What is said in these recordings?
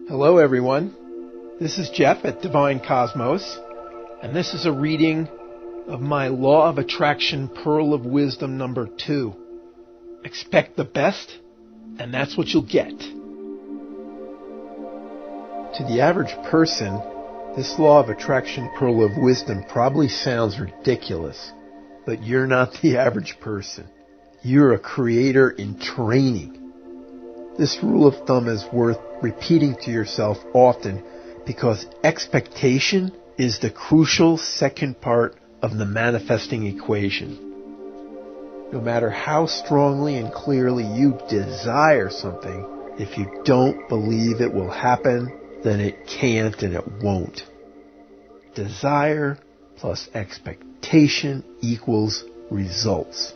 Hello everyone, this is Jeff at Divine Cosmos, and this is a reading of my Law of Attraction Pearl of Wisdom number 2. Expect the best, and that's what you'll get. To the average person, this Law of Attraction Pearl of Wisdom probably sounds ridiculous, but you're not the average person. You're a creator in training. This rule of thumb is worth repeating to yourself often because expectation is the crucial second part of the manifesting equation. No matter how strongly and clearly you desire something, if you don't believe it will happen, then it can't and it won't. Desire plus expectation equals results.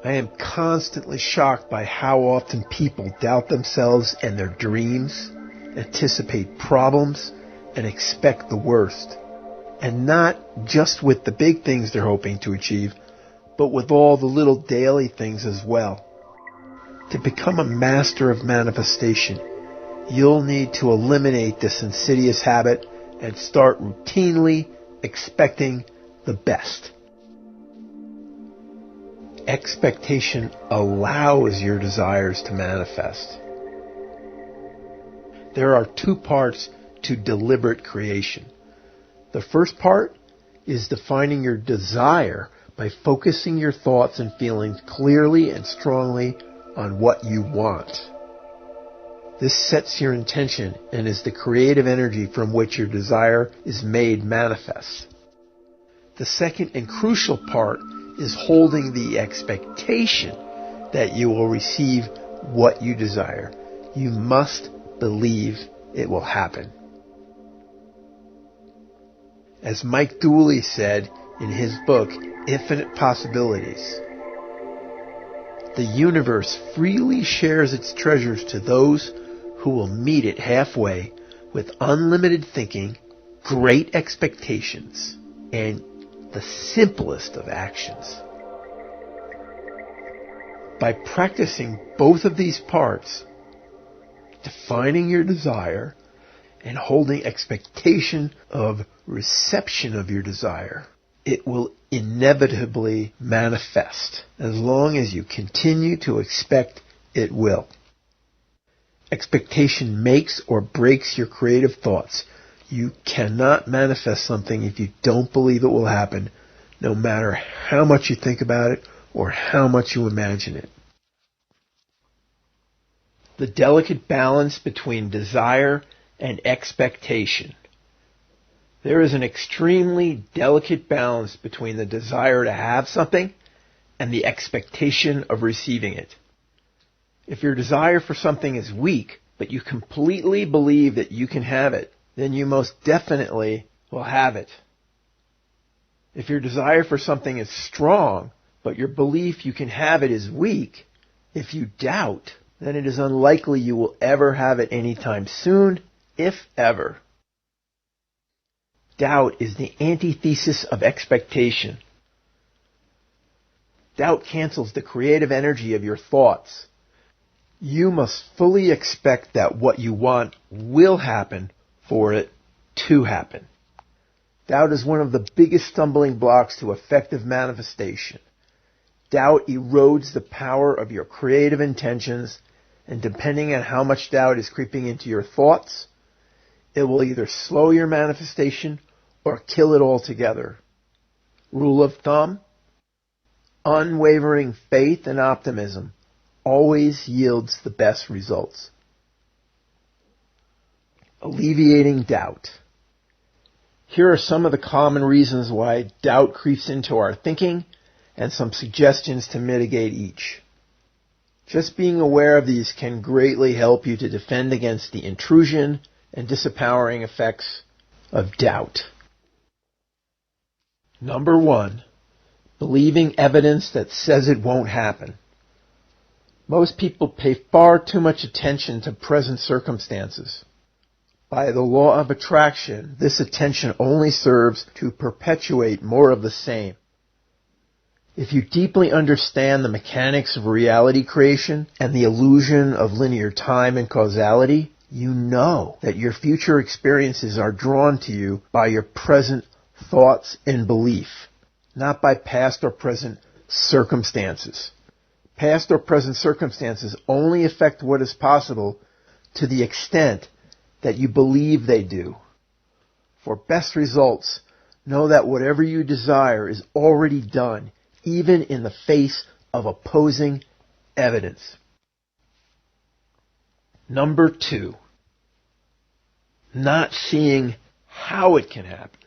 I am constantly shocked by how often people doubt themselves and their dreams, anticipate problems, and expect the worst. And not just with the big things they're hoping to achieve, but with all the little daily things as well. To become a master of manifestation, you'll need to eliminate this insidious habit and start routinely expecting the best. Expectation allows your desires to manifest. There are two parts to deliberate creation. The first part is defining your desire by focusing your thoughts and feelings clearly and strongly on what you want. This sets your intention and is the creative energy from which your desire is made manifest. The second and crucial part is holding the expectation that you will receive what you desire. You must believe it will happen. As Mike Dooley said in his book, Infinite Possibilities, the universe freely shares its treasures to those who will meet it halfway with unlimited thinking, great expectations, and the simplest of actions. By practicing both of these parts, defining your desire and holding expectation of reception of your desire, it will inevitably manifest as long as you continue to expect it will. Expectation makes or breaks your creative thoughts. You cannot manifest something if you don't believe it will happen, no matter how much you think about it or how much you imagine it. The delicate balance between desire and expectation. There is an extremely delicate balance between the desire to have something and the expectation of receiving it. If your desire for something is weak, but you completely believe that you can have it, then you most definitely will have it. If your desire for something is strong, but your belief you can have it is weak, if you doubt, then it is unlikely you will ever have it anytime soon, if ever. Doubt is the antithesis of expectation. Doubt cancels the creative energy of your thoughts. You must fully expect that what you want will happen for it to happen. Doubt is one of the biggest stumbling blocks to effective manifestation. Doubt erodes the power of your creative intentions, and depending on how much doubt is creeping into your thoughts, it will either slow your manifestation or kill it altogether. Rule of thumb: unwavering faith and optimism always yields the best results. Alleviating doubt. Here are some of the common reasons why doubt creeps into our thinking and some suggestions to mitigate each. Just being aware of these can greatly help you to defend against the intrusion and disempowering effects of doubt. Number 1, believing evidence that says it won't happen. Most people pay far too much attention to present circumstances. By the law of attraction, this attention only serves to perpetuate more of the same. If you deeply understand the mechanics of reality creation and the illusion of linear time and causality, you know that your future experiences are drawn to you by your present thoughts and belief, not by past or present circumstances. Past or present circumstances only affect what is possible to the extent that you believe they do. For best results, know that whatever you desire is already done, even in the face of opposing evidence. Number 2, not seeing how it can happen.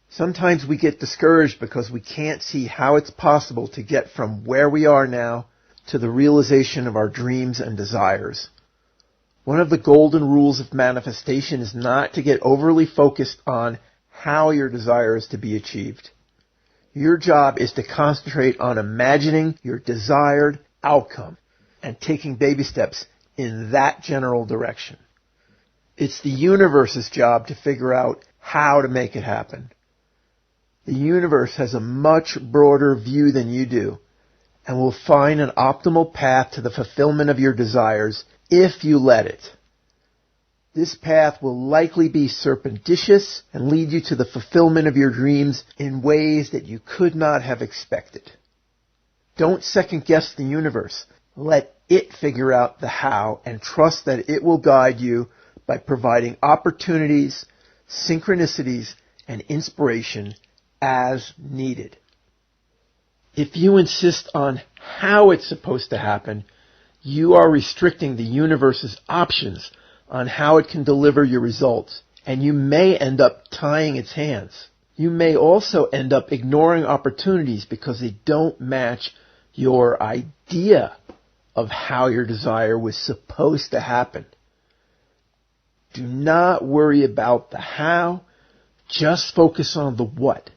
Sometimes we get discouraged because we can't see how it's possible to get from where we are now to the realization of our dreams and desires. One of the golden rules of manifestation is not to get overly focused on how your desire is to be achieved. Your job is to concentrate on imagining your desired outcome and taking baby steps in that general direction. It's the universe's job to figure out how to make it happen. The universe has a much broader view than you do and will find an optimal path to the fulfillment of your desires if you let it. This path will likely be serpentitious and lead you to the fulfillment of your dreams in ways that you could not have expected. Don't second guess the universe. Let it figure out the how and trust that it will guide you by providing opportunities, synchronicities, and inspiration as needed. If you insist on how it's supposed to happen, you are restricting the universe's options on how it can deliver your results, and you may end up tying its hands. You may also end up ignoring opportunities because they don't match your idea of how your desire was supposed to happen. Do not worry about the how, just focus on the what,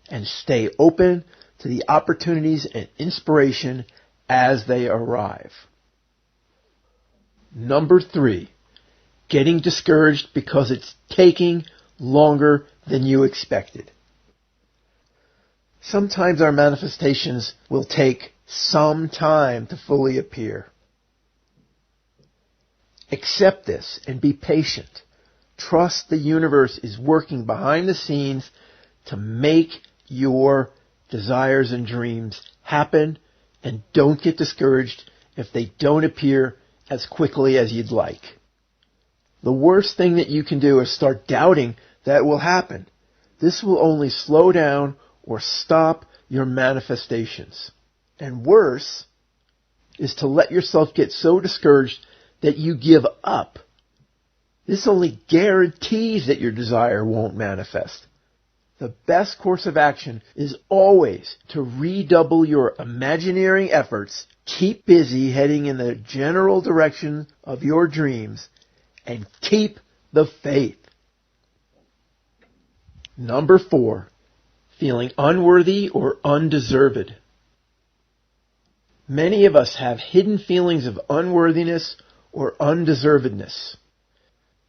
and stay open to the opportunities and inspiration as they arrive. Number 3, getting discouraged because it's taking longer than you expected. Sometimes our manifestations will take some time to fully appear. Accept this and be patient. Trust the universe is working behind the scenes to make your desires and dreams happen, and don't get discouraged if they don't appear as quickly as you'd like. The worst thing that you can do is start doubting that it will happen. This will only slow down or stop your manifestations. And worse is to let yourself get so discouraged that you give up. This only guarantees that your desire won't manifest. The best course of action is always to redouble your imagineering efforts, keep busy heading in the general direction of your dreams, and keep the faith. Number 4, feeling unworthy or undeserved. Many of us have hidden feelings of unworthiness or undeservedness.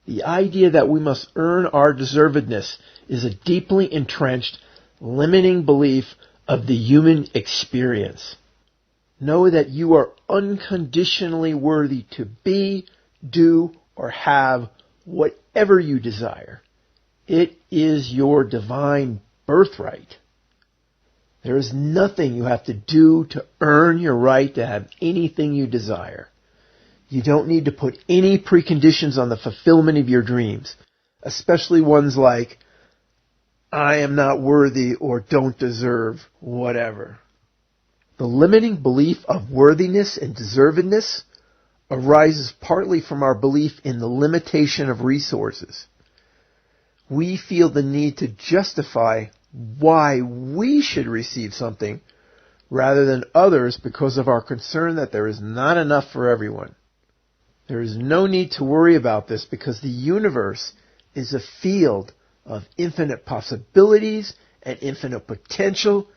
The idea that we must earn our deservedness is a deeply entrenched, limiting belief of the human experience. Know that you are unconditionally worthy to be, do, or have whatever you desire. It is your divine birthright. There is nothing you have to do to earn your right to have anything you desire. You don't need to put any preconditions on the fulfillment of your dreams, especially ones like, I am not worthy or don't deserve whatever. The limiting belief of worthiness and deservedness arises partly from our belief in the limitation of resources. We feel the need to justify why we should receive something rather than others because of our concern that there is not enough for everyone. There is no need to worry about this because the universe is a field of infinite possibilities and infinite potential,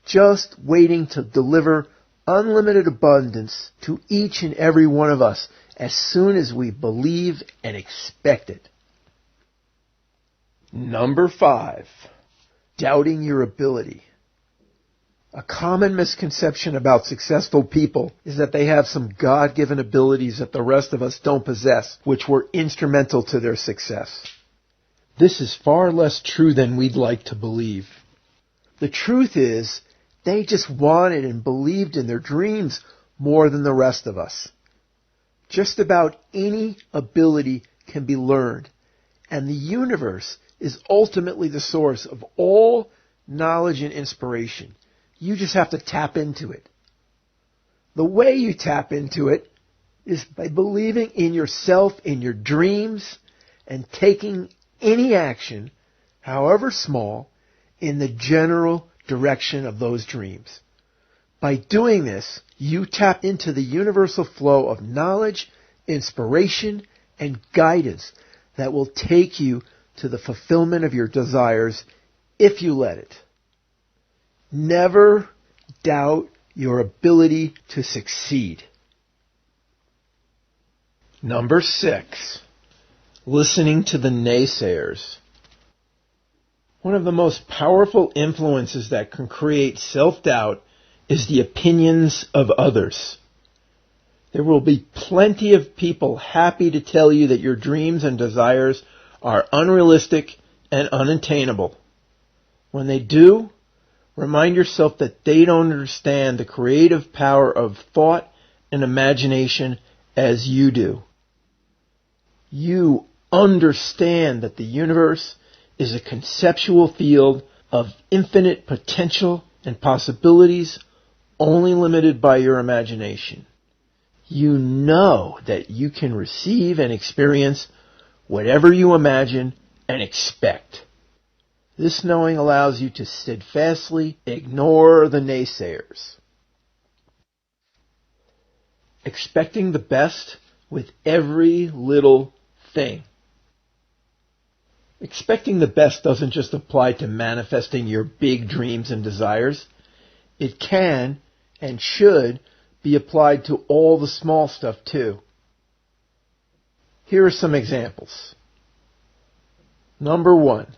just waiting to deliver unlimited abundance to each and every one of us as soon as we believe and expect it. Number 5, doubting your ability. A common misconception about successful people is that they have some God-given abilities that the rest of us don't possess, which were instrumental to their success. This is far less true than we'd like to believe. The truth is, they just wanted and believed in their dreams more than the rest of us. Just about any ability can be learned, and the universe is ultimately the source of all knowledge and inspiration. You just have to tap into it. The way you tap into it is by believing in yourself, in your dreams, and taking any action, however small, in the general direction of those dreams. By doing this, you tap into the universal flow of knowledge, inspiration, and guidance that will take you to the fulfillment of your desires if you let it. Never doubt your ability to succeed. Number 6, listening to the naysayers. One of the most powerful influences that can create self-doubt is the opinions of others. There will be plenty of people happy to tell you that your dreams and desires are unrealistic and unattainable. When they do, remind yourself that they don't understand the creative power of thought and imagination as you do. You understand that the universe is a conceptual field of infinite potential and possibilities only limited by your imagination. You know that you can receive and experience whatever you imagine and expect. This knowing allows you to steadfastly ignore the naysayers. Expecting the best with every little thing. Expecting the best doesn't just apply to manifesting your big dreams and desires. It can and should be applied to all the small stuff too. Here are some examples. Number 1.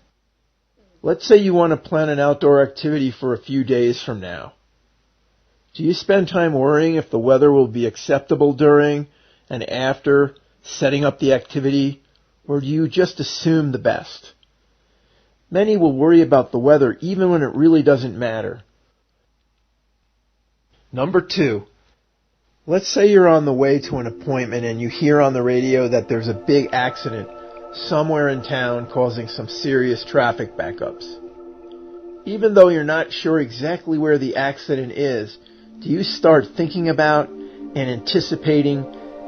Let's say you want to plan an outdoor activity for a few days from now. Do you spend time worrying if the weather will be acceptable during and after setting up the activity, or do you just assume the best? Many will worry about the weather even when it really doesn't matter. Number 2. Let's say you're on the way to an appointment and you hear on the radio that there's a big accident somewhere in town causing some serious traffic backups. Even though you're not sure exactly where the accident is, do you start thinking about and anticipating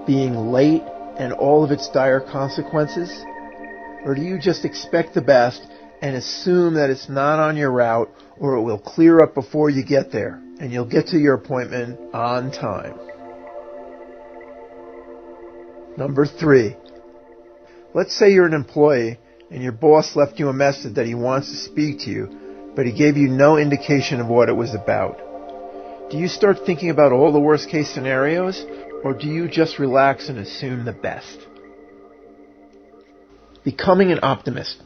being late and all of its dire consequences? Or do you just expect the best and assume that it's not on your route or it will clear up before you get there and you'll get to your appointment on time? Number 3. Let's say you're an employee and your boss left you a message that he wants to speak to you, but he gave you no indication of what it was about. Do you start thinking about all the worst case scenarios, or do you just relax and assume the best? Becoming an optimist.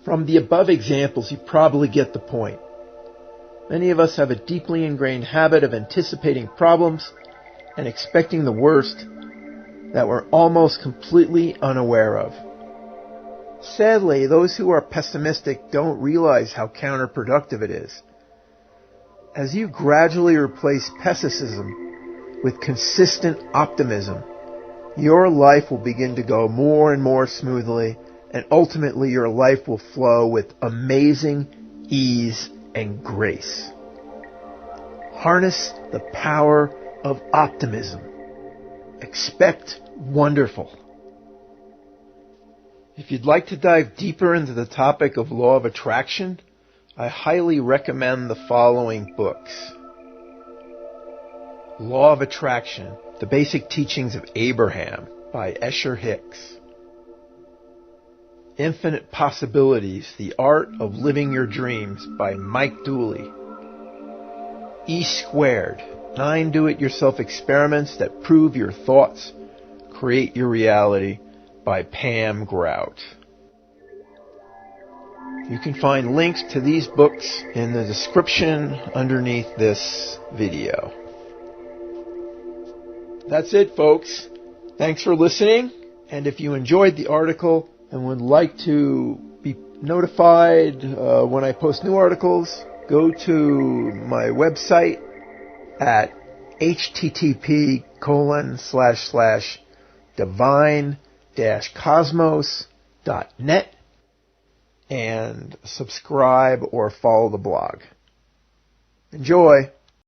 From the above examples, you probably get the point. Many of us have a deeply ingrained habit of anticipating problems and expecting the worst that we're almost completely unaware of. Sadly, those who are pessimistic don't realize how counterproductive it is. As you gradually replace pessimism with consistent optimism, your life will begin to go more and more smoothly, and ultimately your life will flow with amazing ease and grace. Harness the power of optimism. Expect wonderful. If you'd like to dive deeper into the topic of law of attraction, I highly recommend the following books. Law of Attraction, The Basic Teachings of Abraham by Escher Hicks. Infinite Possibilities, The Art of Living Your Dreams by Mike Dooley. E Squared, 9 Do-It-Yourself Experiments That Prove Your Thoughts Create Your Reality by Pam Grout. You can find links to these books in the description underneath this video. That's it, folks. Thanks for listening. And if you enjoyed the article and would like to be notified when I post new articles, go to my website at http://divine-cosmos.net and subscribe or follow the blog. Enjoy!